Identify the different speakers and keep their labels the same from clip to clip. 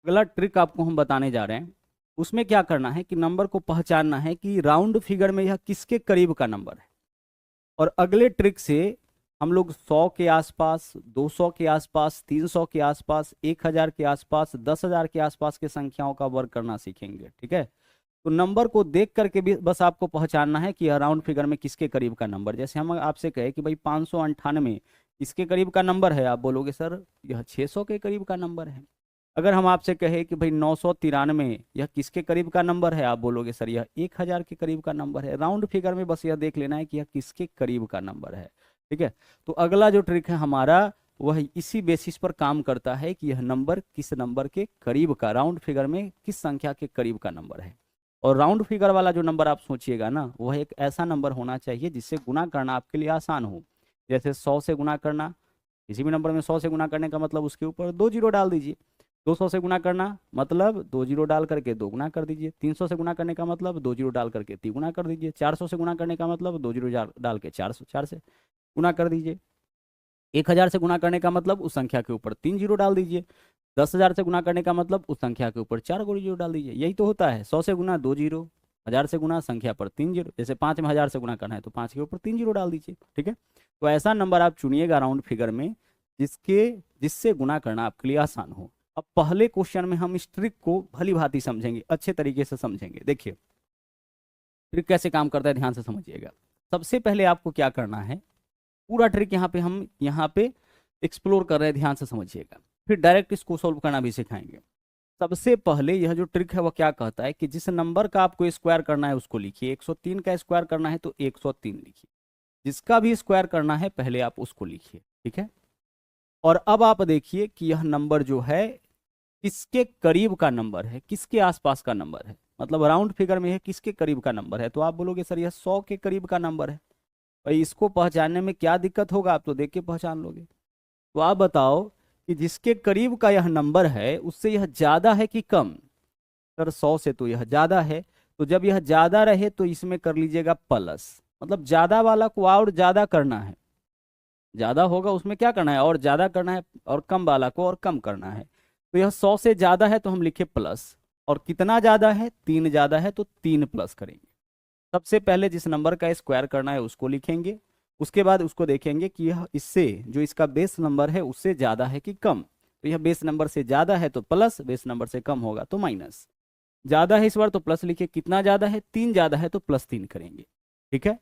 Speaker 1: अगला ट्रिक आपको हम बताने जा रहे हैं। उसमें क्या करना है कि नंबर को पहचानना है कि राउंड फिगर में यह किसके करीब का नंबर है। और अगले ट्रिक से हम लोग 100 के आसपास, 200 के आसपास, 300 के आसपास, 1000 के आसपास, 10,000 के आसपास के संख्याओं का वर्क करना सीखेंगे। ठीक है। तो नंबर को देख करके भी बस आपको पहचानना है कि यह राउंड फिगर में किसके करीब का नंबर। जैसे हम आपसे कहे कि भाई 598 किसके करीब का नंबर है, आप बोलोगे सर यह 600 के करीब का नंबर है। अगर हम आपसे कहे कि भाई 993 यह किसके करीब का नंबर है, आप बोलोगे सर यह 1000 के करीब का नंबर है। राउंड फिगर में बस यह देख लेना है कि यह किसके करीब का नंबर है। ठीक है। तो अगला जो ट्रिक है हमारा वह इसी बेसिस पर काम करता है कि यह नंबर किस नंबर के करीब का, राउंड फिगर में किस संख्या के करीब का नंबर है। और राउंड फिगर वाला जो नंबर आप सोचिएगा ना, वह एक ऐसा नंबर होना चाहिए जिससे गुना करना आपके लिए आसान हो। जैसे 100 से गुना करना, किसी भी नंबर में 100 से गुना करने का मतलब उसके ऊपर 2 जीरो डाल दीजिए। 200 से गुना करना मतलब 2 जीरो डाल करके 2 गुना कर दीजिए। 300 से गुना करने का मतलब 2 जीरो डाल करके 3 गुना कर दीजिए। 400 से गुना करने का मतलब 2 जीरो डाल के 4 से गुना कर दीजिए। 1000 से गुना करने का मतलब उस संख्या के ऊपर 3 जीरो डाल दीजिए। 10,000 से गुना करने का मतलब उस संख्या के ऊपर 4 जीरो डाल दीजिए। यही तो होता है। 100 से गुना 2 जीरो, 1000 से गुना संख्या पर 3 जीरो। जैसे 5 में 1000 से गुना करना है तो 5 के ऊपर 3 जीरो डाल दीजिए। ठीक है। तो ऐसा नंबर आप चुनिएगा राउंड फिगर में जिससे गुना करना आपके लिए आसान हो। अब पहले क्वेश्चन में हम इस ट्रिक को भली भांति समझेंगे, अच्छे तरीके से समझेंगे। देखिए ट्रिक कैसे काम करता है, ध्यान से समझिएगा। सबसे पहले आपको क्या करना है, पूरा ट्रिक हम यहाँ पे एक्सप्लोर कर रहे हैं, ध्यान से समझिएगा। फिर डायरेक्ट इसको सोल्व करना भी सिखाएंगे। सबसे पहले यह जो ट्रिक है वह क्या कहता है कि जिस नंबर का आपको स्क्वायर करना है उसको लिखिए। 103 का स्क्वायर करना है तो 103 लिखिए। जिसका भी स्क्वायर करना है पहले आप उसको लिखिए। ठीक है। और अब आप देखिए कि यह नंबर जो है किसके करीब का नंबर है, किसके आसपास का नंबर है। मतलब राउंड फिगर में है किसके करीब का नंबर है। तो आप बोलोगे सर यह 100 के करीब का नंबर है। भाई इसको पहचानने में क्या दिक्कत होगा, आप तो देख के पहचान लोगे। तो आप बताओ कि जिसके करीब का यह नंबर है उससे यह ज्यादा है कि कम। सर 100 से तो यह ज्यादा है, तो जब यह ज्यादा रहे तो इसमें कर लीजिएगा प्लस। मतलब ज्यादा वाला को और ज्यादा करना है, ज्यादा होगा उसमें क्या करना है और ज्यादा करना है, और कम वाला को और कम करना है। तो यह 100 से ज्यादा है तो हम लिखे प्लस। और कितना ज्यादा है, 3 ज्यादा है तो 3 प्लस करेंगे। सबसे पहले जिस नंबर का स्क्वायर करना है उसको लिखेंगे। उसके बाद उसको देखेंगे कि यह इससे जो इसका बेस नंबर है उससे ज्यादा है कि कम। तो यह बेस नंबर से ज्यादा है तो प्लस, बेस नंबर से कम होगा तो माइनस। ज्यादा है इस बार तो प्लस लिखे, कितना ज्यादा है, 3 ज्यादा है तो +3 करेंगे। ठीक है।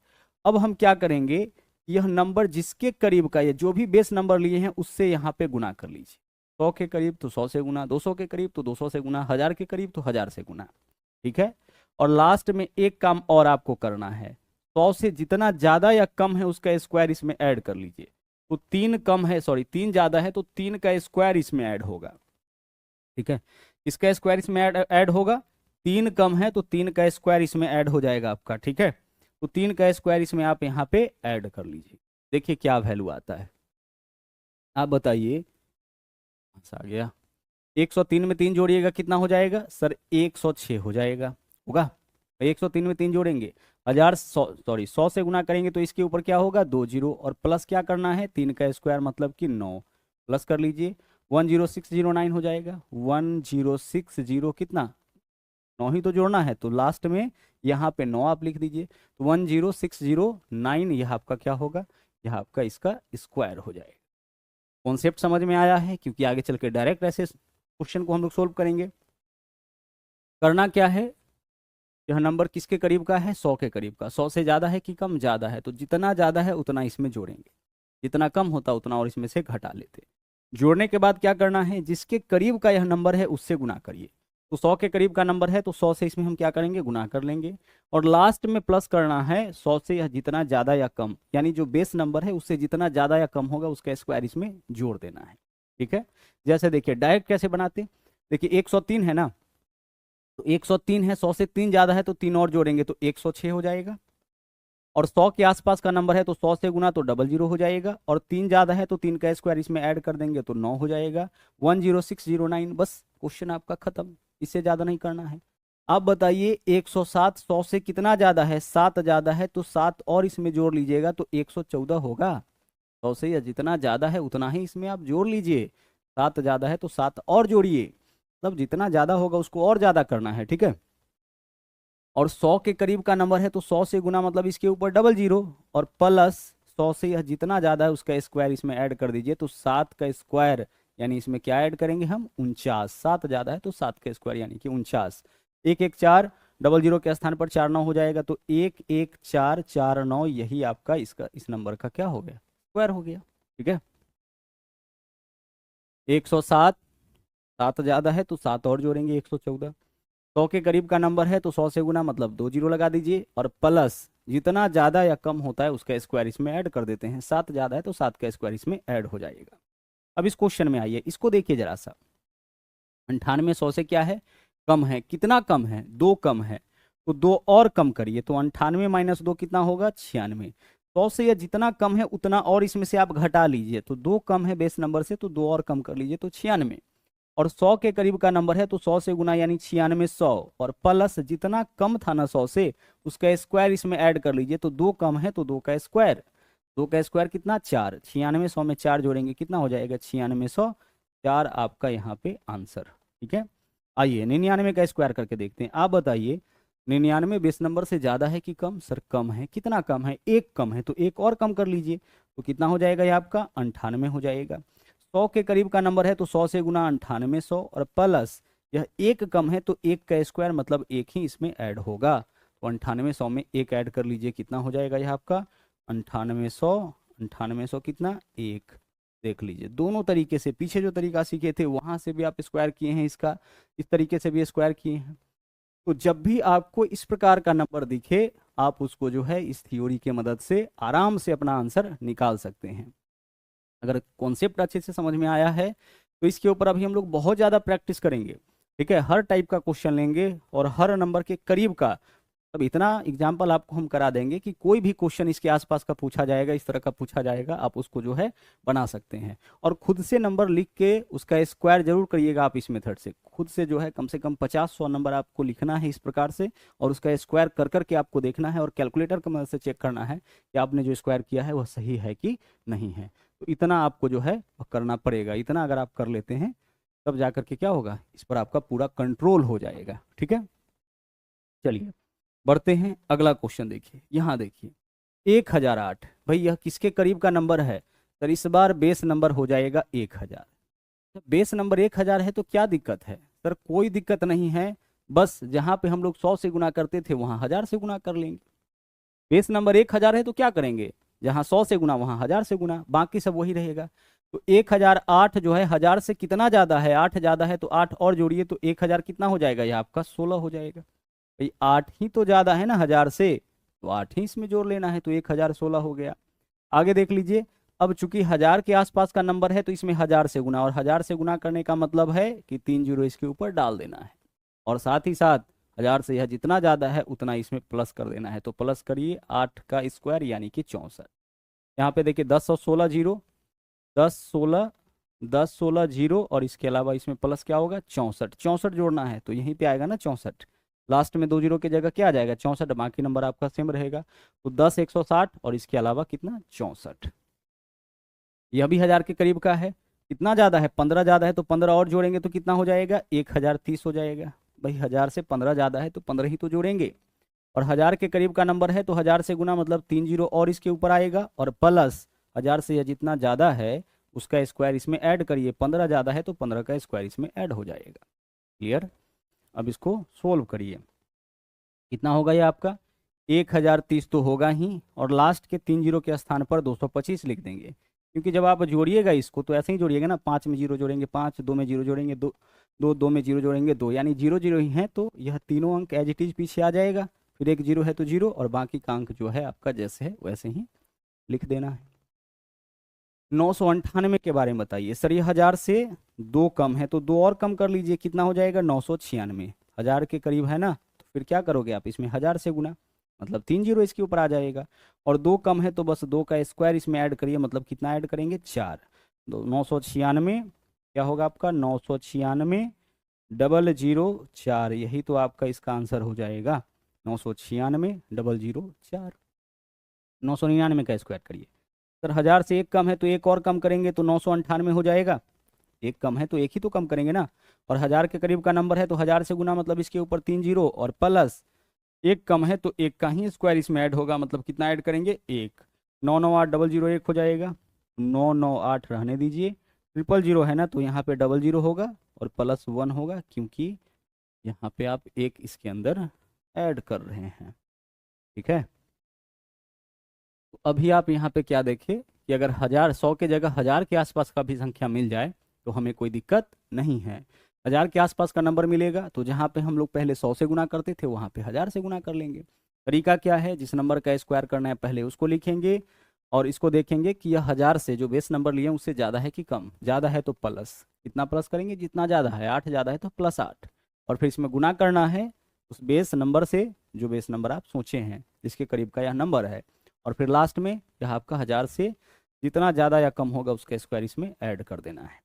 Speaker 1: अब हम क्या करेंगे, यह नंबर जिसके करीब का, ये जो भी बेस नंबर लिए हैं उससे यहाँ पे गुना कर लीजिए। 100 के करीब तो 100 से गुना, 200 के करीब तो 200 से गुना, 1000 के करीब तो 1000 से गुना। ठीक है। और लास्ट में एक काम और आपको करना है, 100 से जितना ज्यादा या कम है उसका स्क्वायर इसमें ऐड कर लीजिए। तो 3 कम है, सॉरी 3 ज्यादा है तो 3 का स्क्वायर इसमें ऐड होगा। ठीक है। इसका स्क्वायर इसमें ऐड होगा। 3 कम है तो 3 का स्क्वायर इसमें ऐड हो जाएगा आपका। ठीक है। तो 3 का स्क्वायर इसमें आप यहाँ पे ऐड कर लीजिए। देखिए क्या वैल्यू आता है, आप बताइए। आ गया। 103 में 3 जोड़िएगा कितना हो जाएगा सर, 106 हो जाएगा। होगा। 103 में 3 जोड़ेंगे, 1000 सॉरी 100 से गुना करेंगे तो इसके ऊपर क्या होगा, 2 जीरो, और प्लस क्या करना है, 3 का स्क्वायर मतलब कि 9। प्लस कर लीजिए, 10609 हो जाएगा। 1060 कितना, 9 ही तो जोड़ना है, तो लास्ट में यहाँ पे 9 आप लिख दीजिए। तो 10609 यह आपका क्या होगा, यह आपका इसका स्क्वायर हो जाएगा। कॉन्सेप्ट समझ में आया है, क्योंकि आगे चल के डायरेक्ट ऐसे क्वेश्चन को हम लोग सोल्व करेंगे। करना क्या है, यह नंबर किसके करीब का है, 100 के करीब का। 100 से ज्यादा है कि कम, ज्यादा है, तो जितना ज्यादा है उतना इसमें जोड़ेंगे, जितना कम होता उतना और इसमें से घटा लेते। जोड़ने के बाद क्या करना है, जिसके करीब का यह नंबर है उससे गुना करिए। तो 100 के करीब का नंबर है तो 100 से इसमें हम क्या करेंगे, गुना कर लेंगे। और लास्ट में प्लस करना है 100 से यह जितना ज्यादा या कम, यानी जो बेस नंबर है उससे जितना ज्यादा या कम होगा उसका स्क्वायर इसमें जोड़ देना है। ठीक है। जैसे देखिए डायरेक्ट कैसे बनाते, देखिए 103 है ना, तो 103 है, 100 से 3 ज्यादा है तो 3 और जोड़ेंगे तो 106 हो जाएगा। और 100 के आसपास का नंबर है तो 100 से गुना तो 00 हो जाएगा। और 3 ज्यादा है तो 3 का स्क्वायर इसमें ऐड कर देंगे तो 9 हो जाएगा। 10609, बस क्वेश्चन आपका खत्म। इससे ज्यादा नहीं करना है। अब बताइए 107 100 से कितना ज्यादा है, 7 ज्यादा है, तो 7 और इसमें जोड़ लीजिएगा तो 114 होगा। 100 से या जितना ज्यादा है उतना ही इसमें आप जोड़ लीजिए। 7 ज्यादा है तो 7 और जोड़िए। मतलब जितना ज़्यादा होगा उसको और ज़्यादा करना है, ठीक है। और 100 के करीब का नंबर है तो 100 से गुना मतलब इसके ऊपर डबल जीरो, और प्लस 100 से यह जितना ज़्यादा है उसका स्क्वायर इसमें ऐड कर दीजिए, तो 7 का स्क्वायर यानी इसमें क्या ऐड करेंगे हम 49। 7 ज़्यादा है तो 7 का स्क्वायर यानी कि 49। एक एक चार, डबल जीरो के स्थान पर 4 9 हो जाएगा, तो 1 1 4 4 9, यही आपका इसका इस नंबर का क्या हो गया, स्क्वायर हो गया, ठीक है। 107, 7 ज़्यादा है तो 7 और जोड़ेंगे 114। 100 के करीब का नंबर है तो 100 से गुना मतलब 2 जीरो लगा दीजिए, और प्लस जितना ज़्यादा या कम होता है उसका स्क्वायर इसमें ऐड कर देते हैं। 7 ज़्यादा है तो 7 का स्क्वायर इसमें ऐड हो जाएगा। अब इस क्वेश्चन में आइए, इसको देखिए जरा सा। 98 100 से क्या है, कम है। कितना कम है, 2 कम है, तो 2 और कम करिए, तो 98 माइनस 2 कितना होगा 96। 100 से यह जितना कम है उतना और इसमें से आप घटा लीजिए, तो 2 कम है बेस नंबर से तो 2 और कम कर लीजिए, तो 96। और 100 के करीब का नंबर है तो 100 से गुना यानी 96 100, और प्लस जितना कम था ना 100 से उसका स्क्वायर इसमें ऐड कर लीजिए, तो 2 कम है तो 2 का स्क्वायर। 2 का स्क्वायर कितना 4, 96 100 में 4 जोड़ेंगे कितना हो जाएगा 96 100, 4 आपका यहाँ पे आंसर, ठीक है। आइए 99 का स्क्वायर करके देखते हैं। आप बताइए 99 बेस नंबर से ज़्यादा है कि कम, सर कम है। कितना कम है, 1 कम है, तो 1 और कम कर लीजिए, तो कितना हो जाएगा ये आपका 98 हो जाएगा। 100 के करीब का नंबर है तो 100 से गुना 98 100, और प्लस यह 1 कम है तो 1 का स्क्वायर मतलब 1 ही इसमें ऐड होगा, तो 98 100 में 1 ऐड कर लीजिए, कितना हो जाएगा यह आपका 98 100। 98 100 कितना 1। देख लीजिए दोनों तरीके से, पीछे जो तरीका सीखे थे वहां से भी आप स्क्वायर किए हैं इसका, इस तरीके से भी स्क्वायर किए हैं। तो जब भी आपको इस प्रकार का नंबर दिखे आप उसको जो है इस थ्योरी के मदद से आराम से अपना आंसर निकाल सकते हैं। अगर कॉन्सेप्ट अच्छे से समझ में आया है तो इसके ऊपर अभी हम लोग बहुत ज़्यादा प्रैक्टिस करेंगे, ठीक है। हर टाइप का क्वेश्चन लेंगे और हर नंबर के करीब का। अब इतना एग्जाम्पल आपको हम करा देंगे कि कोई भी क्वेश्चन इसके आसपास का पूछा जाएगा, इस तरह का पूछा जाएगा, आप उसको जो है बना सकते हैं। और खुद से नंबर लिख के उसका स्क्वायर जरूर करिएगा आप इस मेथड से। खुद से कम 50-100 नंबर आपको लिखना है इस प्रकार से, और उसका स्क्वायर कर करके आपको देखना है और कैलकुलेटर की मदद से चेक करना है कि आपने जो स्क्वायर किया है वह सही है कि नहीं है। तो इतना आपको जो है करना पड़ेगा। इतना अगर आप कर लेते हैं तब जा करके क्या होगा, इस पर आपका पूरा कंट्रोल हो जाएगा, ठीक है। चलिए बढ़ते हैं, अगला क्वेश्चन देखिए। यहाँ देखिए 1008, भाई यह किसके करीब का नंबर है, सर इस बार बेस नंबर हो जाएगा 1000। बेस नंबर 1000 है तो क्या दिक्कत है, सर कोई दिक्कत नहीं है, बस जहाँ पे हम लोग 100 से गुना करते थे वहाँ 1000 से गुना कर लेंगे। बेस नंबर 1000 है तो क्या करेंगे, जहाँ 100 से गुना वहाँ 1000 से गुना, बाकी सब वही रहेगा। तो 1008 जो है 1000 से कितना ज़्यादा है, 8 ज़्यादा है, तो 8 और जोड़िए तो 1000 कितना हो जाएगा, ये आपका 16 हो जाएगा। भाई 8 ही तो ज़्यादा है ना 1000 से, तो 8 ही इसमें जोड़ लेना है, तो 1016 हो गया। आगे देख लीजिए, अब चूंकि 1000 के आसपास का नंबर है तो इसमें 1000 से गुना, और 1000 से गुना करने का मतलब है कि 3 जीरो इसके ऊपर डाल देना है, और साथ ही साथ 1000 से यह जितना ज़्यादा है उतना इसमें प्लस कर देना है। तो प्लस करिए 8 का स्क्वायर यानी कि 64। यहाँ पे देखिए 10 और 16 जीरो, 10 16 जीरो, और इसके अलावा इसमें प्लस क्या होगा 64। 64 जोड़ना है तो यहीं पे आएगा ना 64, लास्ट में 2 जीरो की जगह क्या आ जाएगा 64, बाकी नंबर आपका सेम रहेगा। तो 10 160 और इसके अलावा कितना 64। यह भी 1000 के करीब का है। कितना ज़्यादा है 15 ज़्यादा है, तो 15 और जोड़ेंगे तो कितना हो जाएगा 1030 हो जाएगा। भाई 1000 से 15 ज़्यादा है तो 15 ही तो जोड़ेंगे, और 1000 के करीब का नंबर है तो 1000 से गुना मतलब 3 जीरो और इसके ऊपर आएगा, और प्लस 1000 से यह जितना ज़्यादा है उसका स्क्वायर इसमें ऐड करिए। 15 ज़्यादा है तो 15 का स्क्वायर इसमें ऐड हो जाएगा। क्लियर। अब इसको सोल्व करिए, कितना होगा ये आपका 1030 तो होगा ही, और लास्ट के 3 जीरो के स्थान पर 225 लिख देंगे, क्योंकि जब आप जोड़िएगा इसको तो ऐसे ही जोड़िएगा ना, 5 में जीरो जोड़ेंगे 5, 2 में जीरो जोड़ेंगे 2, 2 में जीरो जोड़ेंगे 2, यानी जीरो जीरो ही है, तो यह तीनों अंक एज इट इज पीछे आ जाएगा, फिर एक जीरो है तो जीरो, और बाकी का अंक जो है आपका जैसे है वैसे ही लिख देना है। 998 के बारे में बताइए। सर ये 1000 से 2 कम है तो 2 और कम कर लीजिए, कितना हो जाएगा 996। 1000 के करीब है ना, तो फिर क्या करोगे आप इसमें 1000 से गुना, मतलब 3 जीरो इसके ऊपर आ जाएगा, और 2 कम है तो बस 2 का स्क्वायर इसमें ऐड करिए, मतलब कितना ऐड करेंगे 4। 996 क्या होगा आपका 996 डबल जीरो 4, यही तो आपका इसका आंसर हो जाएगा 996 डबल जीरो 4। 999 का स्क्वायर करिए। सर 1000 से 1 कम है तो 1 और कम करेंगे तो 998 हो जाएगा, एक कम है तो एक ही तो कम करेंगे ना, और 1000 के करीब का नंबर है तो 1000 से गुना, मतलब इसके ऊपर 3 जीरो, और प्लस एक कम है तो एक का ही स्क्वायर इसमें ऐड होगा, मतलब कितना ऐड करेंगे, एक। 998001 हो जाएगा, 998 रहने दीजिए, 000 है ना तो यहाँ पे 00 होगा और +1 होगा, क्योंकि यहाँ पे आप एक इसके अंदर ऐड कर रहे हैं। ठीक है, तो अभी आप यहाँ पे क्या देखिए कि अगर 1000, 100 के जगह 1000 के आसपास का भी संख्या मिल जाए तो हमें कोई दिक्कत नहीं है। 1000 के आसपास का नंबर मिलेगा तो जहाँ पे हम लोग पहले 100 से गुना करते थे वहाँ पे 1000 से गुना कर लेंगे। तरीका क्या है, जिस नंबर का स्क्वायर करना है पहले उसको लिखेंगे और इसको देखेंगे कि यह 1000 से जो बेस नंबर लिए उससे ज़्यादा है कि कम। ज़्यादा है तो प्लस, कितना प्लस करेंगे, जितना ज़्यादा है, 8 ज़्यादा है तो +8, और फिर इसमें गुना करना है उस बेस नंबर से जो बेस नंबर आप सोचे हैं जिसके करीब का यह नंबर है, और फिर लास्ट में यह आपका 1000 से जितना ज़्यादा या कम होगा उसका स्क्वायर इसमें ऐड कर देना है।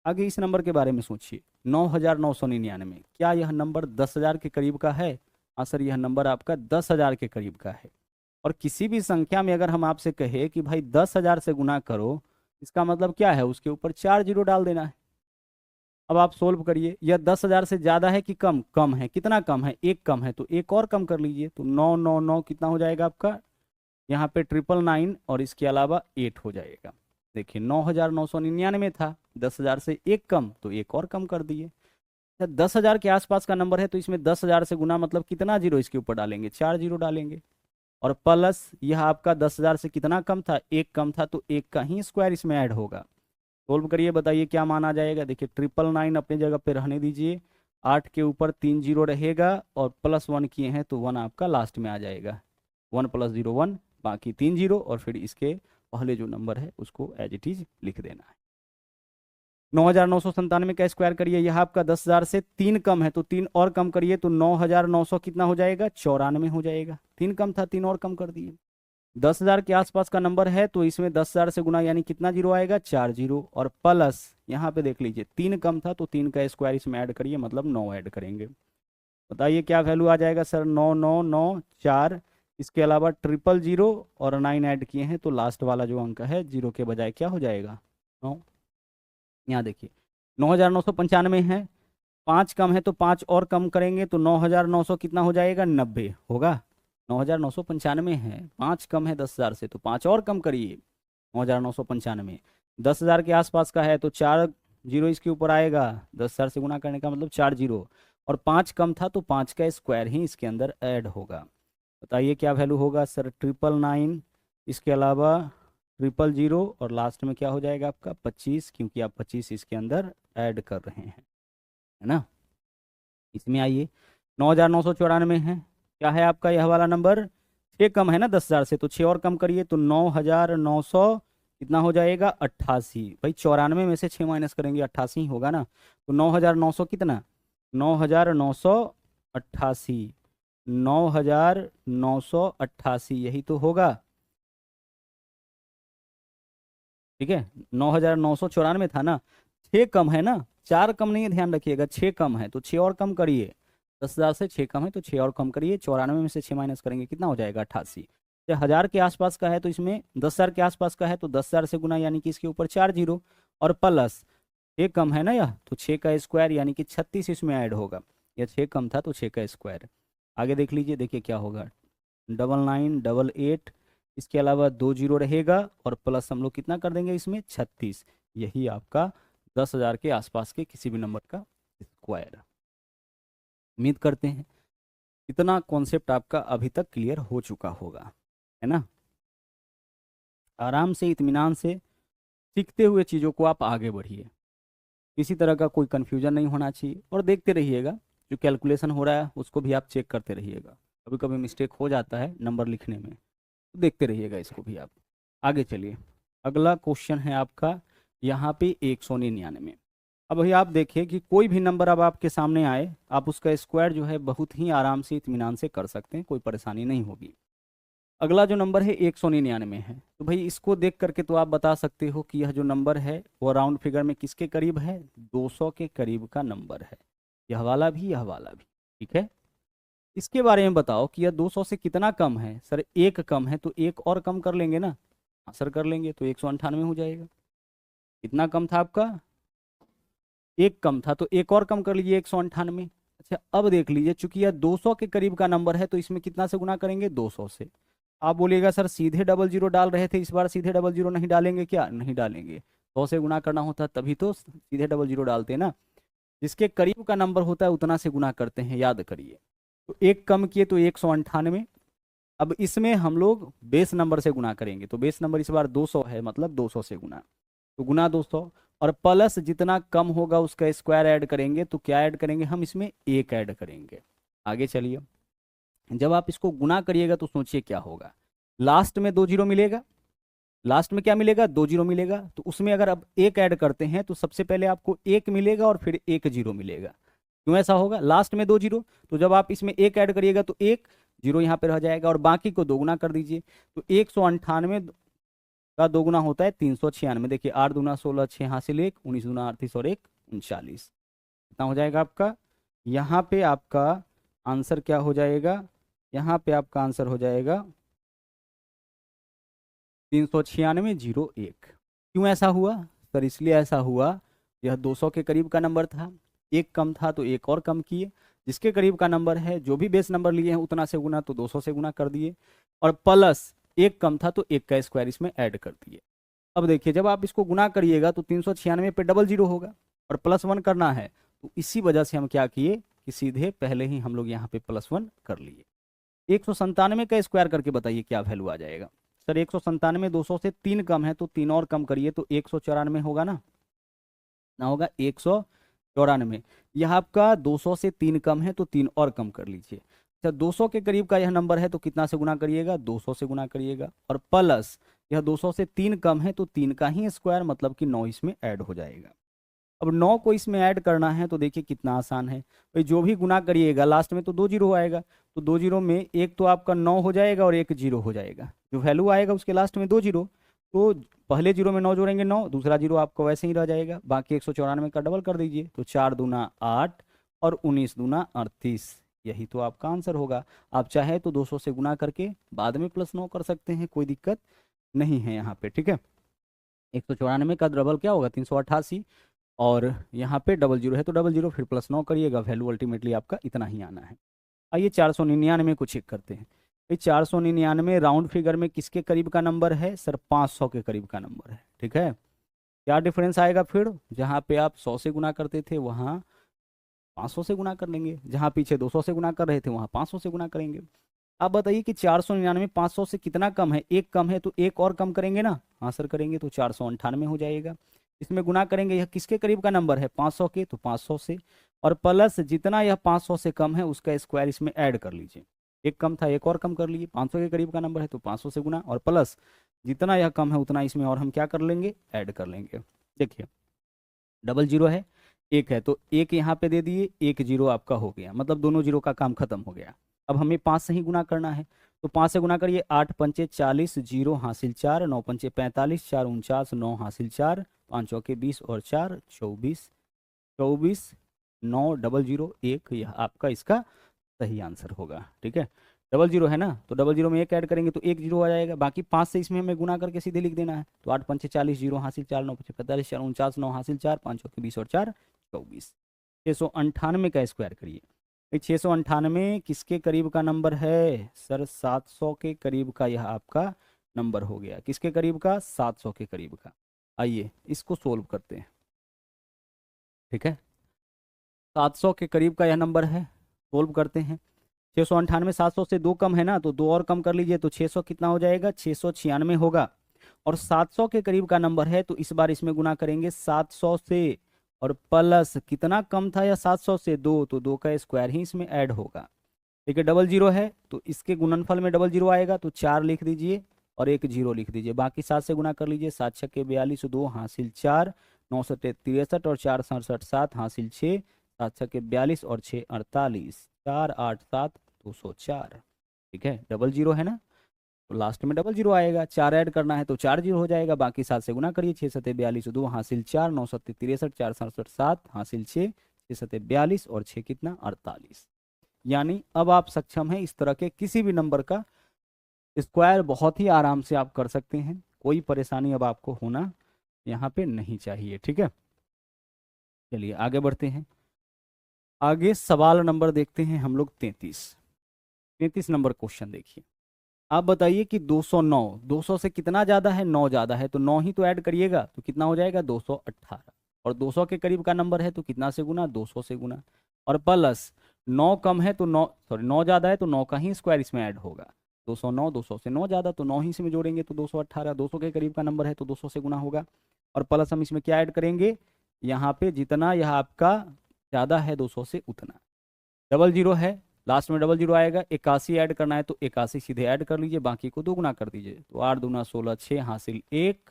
Speaker 1: आगे इस नंबर के बारे में सोचिए, 9999, क्या यह नंबर 10,000 के करीब का है? हाँ सर, यह नंबर आपका 10,000 के करीब का है। और किसी भी संख्या में अगर हम आपसे कहे कि भाई 10,000 से गुना करो, इसका मतलब क्या है, उसके ऊपर 4 जीरो डाल देना है। अब आप सोल्व करिए, यह 10,000 से ज़्यादा है कि कम? कम है। कितना कम है? एक कम है, तो एक और कम कर लीजिए, तो 999 कितना हो जाएगा आपका, यहाँ पे 999 और इसके अलावा 8 हो जाएगा। देखिए 9999 था, 10,000 से एक कम तो एक और कम कर दिए। 10,000 के आसपास का नंबर है तो इसमें 10,000 से गुना, मतलब कितना जीरो इसके ऊपर डालेंगे, 4 जीरो डालेंगे, और प्लस यह आपका 10,000 से कितना कम था, एक कम था, तो एक का ही स्क्वायर इसमें ऐड होगा। सोल्व करिए, बताइए क्या मान आ जाएगा। देखिए 999 अपनी जगह पे रहने दीजिए, 8 के ऊपर 3 जीरो रहेगा और +1 किए हैं तो 1 आपका लास्ट में आ जाएगा, 1 + 0 1, बाकी 3 जीरो, और फिर इसके पहले जो नंबर है उसको एज इट इज लिख देना है। 9997 का स्क्वायर करिए, यह आपका 10,000 से 3 कम है तो 3 और कम करिए, तो 9,900 कितना हो जाएगा, 94 हो जाएगा। 3 कम था, 3 और कम कर दिए। 10,000 के आसपास का नंबर है तो इसमें 10,000 से गुना यानी कितना जीरो आएगा, 4 जीरो, और प्लस यहाँ पे देख लीजिए 3 कम था तो 3 का स्क्वायर इसमें ऐड करिए, मतलब 9 ऐड करेंगे। बताइए क्या वैल्यू आ जाएगा सर, 9994, इसके अलावा 000 और 9 ऐड किए हैं तो लास्ट वाला जो अंक है जीरो के बजाय क्या हो जाएगा, 9। यहाँ देखिए 9,995 है, 5 कम है तो 5 और कम करेंगे तो 9,900 कितना हो जाएगा, 90 होगा। 9,995 है, 5 कम है 10,000 से तो 5 और कम करिए, 9,995। 10,000 के आसपास का है तो 4 जीरो इसके ऊपर आएगा, 10,000 से गुना करने का मतलब 4 जीरो, और 5 कम था तो 5 का स्क्वायर ही इसके अंदर ऐड होगा। बताइए क्या वैल्यू होगा सर, 999, इसके अलावा 000 और लास्ट में क्या हो जाएगा आपका 25, क्योंकि आप 25 इसके अंदर ऐड कर रहे हैं, है ना। इसमें आइए 9,994 है, क्या है आपका यह वाला नंबर, 6 कम है ना 10,000 से तो 6 और कम करिए तो 9,900 कितना हो जाएगा, 88। भाई 94 में से 6 माइनस करेंगे 88 होगा ना, तो 9,900 कितना, 9,988, 9,988 यही तो होगा। ठीक है, 9,994 था ना, 6 कम है ना, 4 कम नहीं है, ध्यान रखिएगा, 6 कम है तो 6 और कम करिए, 10,000 से 6 कम है तो 6 और कम करिए, 94 में से 6 माइनस करेंगे कितना हो जाएगा, 88। 1000 के आसपास का है तो इसमें 10,000 के आसपास का है तो 10,000 से गुना यानी कि इसके ऊपर 4 जीरो, और प्लस 6 कम है ना यह, तो 6 का स्क्वायर यानी कि 36 इसमें ऐड होगा। यह 6 कम था तो 6 का स्क्वायर। आगे देख लीजिए, देखिए क्या होगा, 9988, इसके अलावा 2 जीरो रहेगा और प्लस हम लोग कितना कर देंगे इसमें, 36। यही आपका 10,000 के आसपास के किसी भी नंबर का स्क्वायर। उम्मीद करते हैं इतना कॉन्सेप्ट आपका अभी तक क्लियर हो चुका होगा, है ना। आराम से इत्मीनान से सीखते हुए चीज़ों को आप आगे बढ़िए, किसी तरह का कोई कन्फ्यूजन नहीं होना चाहिए, और देखते रहिएगा जो कैलकुलेशन हो रहा है उसको भी आप चेक करते रहिएगा। कभी कभी मिस्टेक हो जाता है नंबर लिखने में, तो देखते रहिएगा इसको भी आप। आगे चलिए, अगला क्वेश्चन है आपका यहाँ पे 199। अब भैया आप देखिए कि कोई भी नंबर अब आपके सामने आए, आप उसका स्क्वायर जो है बहुत ही आराम से इत्मीनान से कर सकते हैं, कोई परेशानी नहीं होगी। अगला जो नंबर है 199 है, तो भाई इसको देख करके तो आप बता सकते हो कि यह जो नंबर है वो राउंड फिगर में किसके करीब है, 200 के करीब का नंबर है, यह वाला भी यह वाला भी। ठीक है, इसके बारे में बताओ कि यह 200 से कितना कम है। सर एक कम है तो एक और कम कर लेंगे ना, हाँ सर कर लेंगे, तो 198 हो जाएगा। कितना कम था आपका, एक कम था तो एक और कम कर लीजिए, 198। अच्छा अब देख लीजिए, चूंकि यह 200 के करीब का नंबर है तो इसमें कितना से गुना करेंगे, 200 से। आप बोलिएगा सर सीधे डबल जीरो डाल रहे थे, इस बार सीधे डबल जीरो नहीं डालेंगे क्या? नहीं डालेंगे, 100 से गुना करना होता है तभी तो सीधे डबल जीरो डालते हैं ना। जिसके करीब का नंबर होता है उतना से गुना करते हैं, याद करिए। तो एक कम किए तो 198। अब इसमें हम लोग बेस नंबर से गुना करेंगे, तो बेस नंबर इस बार 200 है, मतलब 200 से गुना, तो गुना 200। और प्लस जितना कम होगा उसका स्क्वायर ऐड करेंगे, तो क्या ऐड करेंगे हम इसमें, एक ऐड करेंगे। आगे चलिए, जब आप इसको गुना करिएगा तो सोचिए क्या होगा, लास्ट में 2 जीरो मिलेगा। लास्ट में क्या मिलेगा, 2 जीरो मिलेगा। तो उसमें अगर अब एक ऐड करते हैं तो सबसे पहले आपको एक मिलेगा और फिर एक जीरो मिलेगा। क्यों ऐसा होगा, लास्ट में 2 जीरो, तो जब आप इसमें एक ऐड करिएगा तो एक जीरो यहाँ पे रह जाएगा और बाकी को दोगुना कर दीजिए। तो 198 का दोगुना होता है 396। देखिए 8 दूना 16, 6 हासिल 1, 19 दूना 38 और 1 39। कितना हो जाएगा आपका, यहाँ पे आपका आंसर क्या हो जाएगा, यहाँ पे आपका आंसर हो जाएगा 396,01। क्यों ऐसा हुआ सर, इसलिए ऐसा हुआ, यह 200 के करीब का नंबर था, एक कम था तो एक और कम किए, जिसके करीब का नंबर है जो भी बेस नंबर लिए हैं उतना से गुना, तो 200 से गुना कर दिए, और प्लस एक कम था तो एक का स्क्वायर इसमें ऐड कर दिए। अब देखिए जब आप इसको गुना करिएगा तो 396 पे डबल जीरो होगा और +1 करना है, तो इसी वजह से हम क्या किए कि सीधे पहले ही हम लोग यहाँ पे +1 कर लिए। 197 का स्क्वायर करके बताइए क्या वैल्यू आ जाएगा। सर 197 200 से 3 कम है तो 3 और कम करिए तो 194 होगा ना, ना होगा 194। यह आपका 200 से 3 कम है तो 3 और कम कर लीजिए। अच्छा 200 के करीब का यह नंबर है तो कितना से गुना करिएगा, 200 से गुना करिएगा, और प्लस यह 200 से 3 कम है तो 3 का ही स्क्वायर, मतलब कि 9 इसमें ऐड हो जाएगा। अब 9 को इसमें ऐड करना है तो देखिए कितना आसान है भाई, जो भी गुना करिएगा लास्ट में तो 2 जीरो आएगा, तो 2 जीरो में एक तो आपका 9 हो जाएगा और एक जीरो हो जाएगा, जो वैल्यू आएगा उसके लास्ट में 2 जीरो, तो पहले जीरो में 9 जोड़ेंगे 9, दूसरा जीरो आपको वैसे ही रह जाएगा, बाकी 194 का डबल कर दीजिए, तो 4 दूना 8 और 19 दूना 38, यही तो आपका आंसर होगा। आप चाहे तो 200 से गुना करके बाद में +9 कर सकते हैं, कोई दिक्कत नहीं है यहाँ पे, ठीक है। 194 का डबल क्या होगा, 388, और यहाँ पे डबल जीरो है तो डबल जीरो, फिर +9 करिएगा, वैल्यू अल्टीमेटली आपका इतना ही आना है। आइए 499 को चेक करते हैं। ये 499 राउंड फिगर में किसके करीब का नंबर है, सर 500 के करीब का नंबर है, ठीक है। क्या डिफरेंस आएगा, फिर जहाँ पे आप 100 से गुना करते थे वहाँ 500 से गुना कर लेंगे, जहाँ पीछे 200 से गुना कर रहे थे वहाँ 500 से गुना करेंगे। आप बताइए कि 499 500 से कितना कम है, एक कम है तो एक और कम करेंगे ना, हाँ सर करेंगे, तो 498 हो जाएगा। इसमें गुना करेंगे, यह किसके करीब का नंबर है, 500 के, तो 500 से, और प्लस जितना यह 500 से कम है उसका स्क्वायर इसमें ऐड कर लीजिए। एक कम था एक और कम कर लीजिए, 500 के करीब का नंबर है तो 500 से गुना, और प्लस जितना यह कम है उतना इसमें और हम क्या कर लेंगे, ऐड कर लेंगे। देखिए डबल जीरो है, एक है तो एक यहाँ पे दे दिए, एक जीरो आपका हो गया, मतलब दोनों जीरो का काम खत्म हो गया। अब हमें 5 से ही गुना करना है, तो 5 से गुना करिए, 8 पंचे 40, जीरो हासिल 4, 9 पंचे 45, 4 49, 9 हासिल 4, 5 चौके 20 और 4 24, 24 9 डबल जीरो 1, यह आपका इसका सही आंसर होगा, ठीक है। डबल जीरो है ना, तो डबल जीरो में एक ऐड करेंगे तो एक जीरो आ जाएगा, बाकी 5 से इसमें हमें गुना करके सीधे लिख देना है, तो 8 पंचे 40, जीरो हासिल 4, 9 पंचे 45, 4 49, 9 हासिल 4, 5 चौके 20 और 4 24। 698 का स्क्वायर करिए। 698 किसके करीब का नंबर है, सर 700 के करीब का यह आपका नंबर हो गया, किसके करीब का, 700 के करीब का। आइए इसको सोल्व करते हैं, ठीक है। 700 के करीब का यह नंबर है, सोल्व करते हैं। 698 700 से 2 कम है ना, तो 2 और कम कर लीजिए, तो 600 कितना हो जाएगा, 696 होगा, और 700 के करीब का नंबर है तो इस बार इसमें गुना करेंगे 700 से, और प्लस कितना कम था या 700 से 2, तो 2 का स्क्वायर ही इसमें ऐड होगा। ठीक है, डबल जीरो है तो इसके गुणनफल में डबल जीरो आएगा, तो 4 लिख दीजिए और एक जीरो लिख दीजिए, बाकी 7 से गुना कर लीजिए, 7 छक्के 42, 2 हासिल 4, 9 सत्ते 63 और 4 67, 7 हासिल 6, 7 छक्के 42 और 6 48, 4 8 7 204। ठीक है, डबल जीरो है ना, तो लास्ट में डबल जीरो आएगा, 4 ऐड करना है तो 4 जीरो हो जाएगा, बाकी 7 से गुना करिए, 6 सत्ते 42, 2 हासिल 4, 9 सत्ते 63, 4 67, 7 हासिल 6, 6 सत्ते 42 और 6 कितना 48। यानी अब आप सक्षम हैं इस तरह के किसी भी नंबर का स्क्वायर बहुत ही आराम से आप कर सकते हैं, कोई परेशानी अब आपको होना यहाँ पे नहीं चाहिए, ठीक है। चलिए आगे बढ़ते हैं। आगे सवाल नंबर देखते हैं हम लोग 33 नंबर क्वेश्चन देखिए। आप बताइए कि 209, 200 से कितना ज़्यादा है, 9 ज़्यादा है, तो 9 ही तो ऐड करिएगा तो कितना हो जाएगा 218। और 200 के करीब का नंबर है तो कितना से गुना, 200 से गुना। और प्लस 9 कम है तो 9, सॉरी 9 ज़्यादा है तो 9 का ही स्क्वायर इसमें ऐड होगा। 209, 200 से 9 ज़्यादा तो 9 ही से में जोड़ेंगे तो 218। 200 के करीब का नंबर है तो 200 से गुना होगा। और प्लस हम इसमें क्या ऐड करेंगे, यहाँ पे जितना यह आपका ज़्यादा है 200 से उतना। डबल जीरो है, लास्ट में डबल जीरो आएगा। 81 ऐड करना है तो 81 सीधे ऐड कर लीजिए, बाकी को दोगुना कर दीजिए। तो 8 दूना 16, 6 हासिल 1,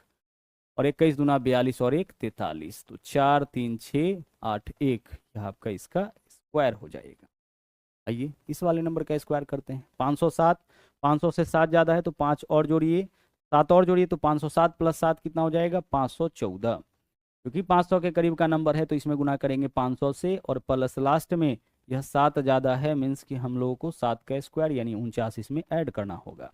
Speaker 1: और 21 दूना 42 और 1 43। तो 4 3 6 8 1, यह आपका इसका स्क्वायर हो जाएगा। आइए इस वाले नंबर का स्क्वायर करते हैं। 507, 500 से 7 ज़्यादा है तो 5 और जोड़िए, 7 और जोड़िए तो 507 प्लस 7 कितना हो जाएगा 514। क्योंकि 500 के करीब का नंबर है तो इसमें गुना करेंगे 500 से, और प्लस लास्ट में यह 7 ज़्यादा है, मीन्स कि हम लोगों को 7 का स्क्वायर यानी 49 इसमें ऐड करना होगा।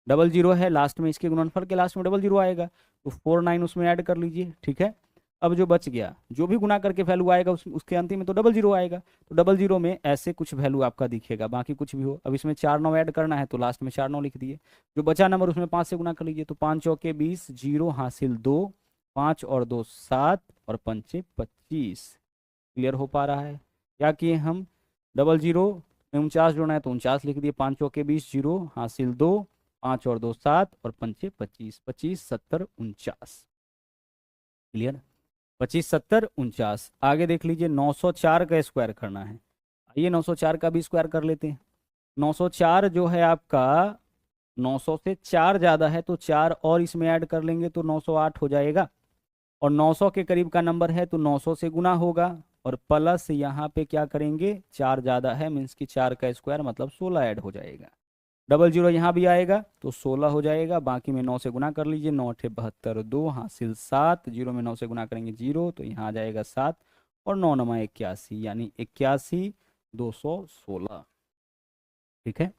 Speaker 1: डबल जीरो है लास्ट में, इसके गुणनफल के लास्ट में डबल जीरो आएगा तो 49 उसमें ऐड कर लीजिए। ठीक है, अब जो बच गया, जो भी गुना करके वैल्यू आएगा उसके अंतिम में तो डबल जीरो आएगा। तो डबल जीरो में ऐसे कुछ वैल्यू आपका दिखेगा, बाकी कुछ भी हो। अब इसमें 4 9 ऐड करना है तो लास्ट में 4 9 लिख दिए। जो बचा नंबर उसमें 5 से गुना कर लीजिए। तो 5 चौके 20, जीरो हासिल 2, 5 और 2 7, और 5 25। क्लियर हो पा रहा है? क्या किए हम, डबल जीरो में 49 जोड़ना है तो 49 लिख दिए। 5 चौके 20, जीरो हासिल 2, 5 और 2 7, और 5 25, 25 70 49। क्लियर, 25 70 49। आगे देख लीजिए 904 का स्क्वायर करना है। आइए 904 का भी स्क्वायर कर लेते हैं। 904 जो है आपका 900 से 4 ज़्यादा है तो 4 और इसमें ऐड कर लेंगे तो 908 हो जाएगा। और 900 के करीब का नंबर है तो 900 से गुना होगा, और प्लस यहाँ पे क्या करेंगे, 4 ज़्यादा है मीन्स कि 4 का स्क्वायर मतलब 16 ऐड हो जाएगा। डबल जीरो यहाँ भी आएगा तो 16 हो जाएगा, बाकी में 9 से गुना कर लीजिए। 9 अठे 72, 2 हासिल 7, जीरो में 9 से गुना करेंगे जीरो, तो यहाँ आ जाएगा 7, और 9 नमा 81 यानी 81 216। ठीक है,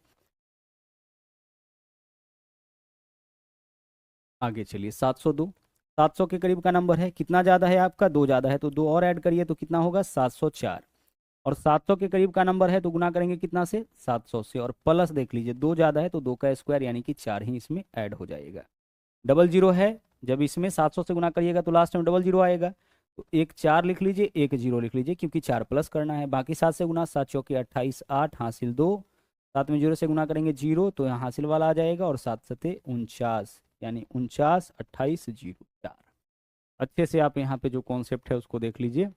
Speaker 1: आगे चलिए 702। 700 के करीब का नंबर है, कितना ज़्यादा है आपका, 2 ज़्यादा है तो 2 और ऐड करिए तो कितना होगा 704। और 700 के करीब का नंबर है तो गुना करेंगे कितना से, 700 से, और प्लस देख लीजिए 2 ज़्यादा है तो 2 का स्क्वायर यानी कि 4 ही इसमें ऐड हो जाएगा। डबल जीरो है, जब इसमें 700 से गुना करिएगा तो लास्ट में डबल जीरो आएगा। तो एक 4 लिख लीजिए, एक जीरो लिख लीजिए, क्योंकि 4 प्लस करना है। बाकी 7 से गुना, 7 चौके 28, 8 हासिल 2, 7 में जीरो से गुना करेंगे जीरो, तो यहाँ हासिल वाला आ जाएगा, और 7 सते 49 यानी 49 28 0 4। अच्छे से आप यहाँ पे जो कॉन्सेप्ट है उसको देख लीजिए।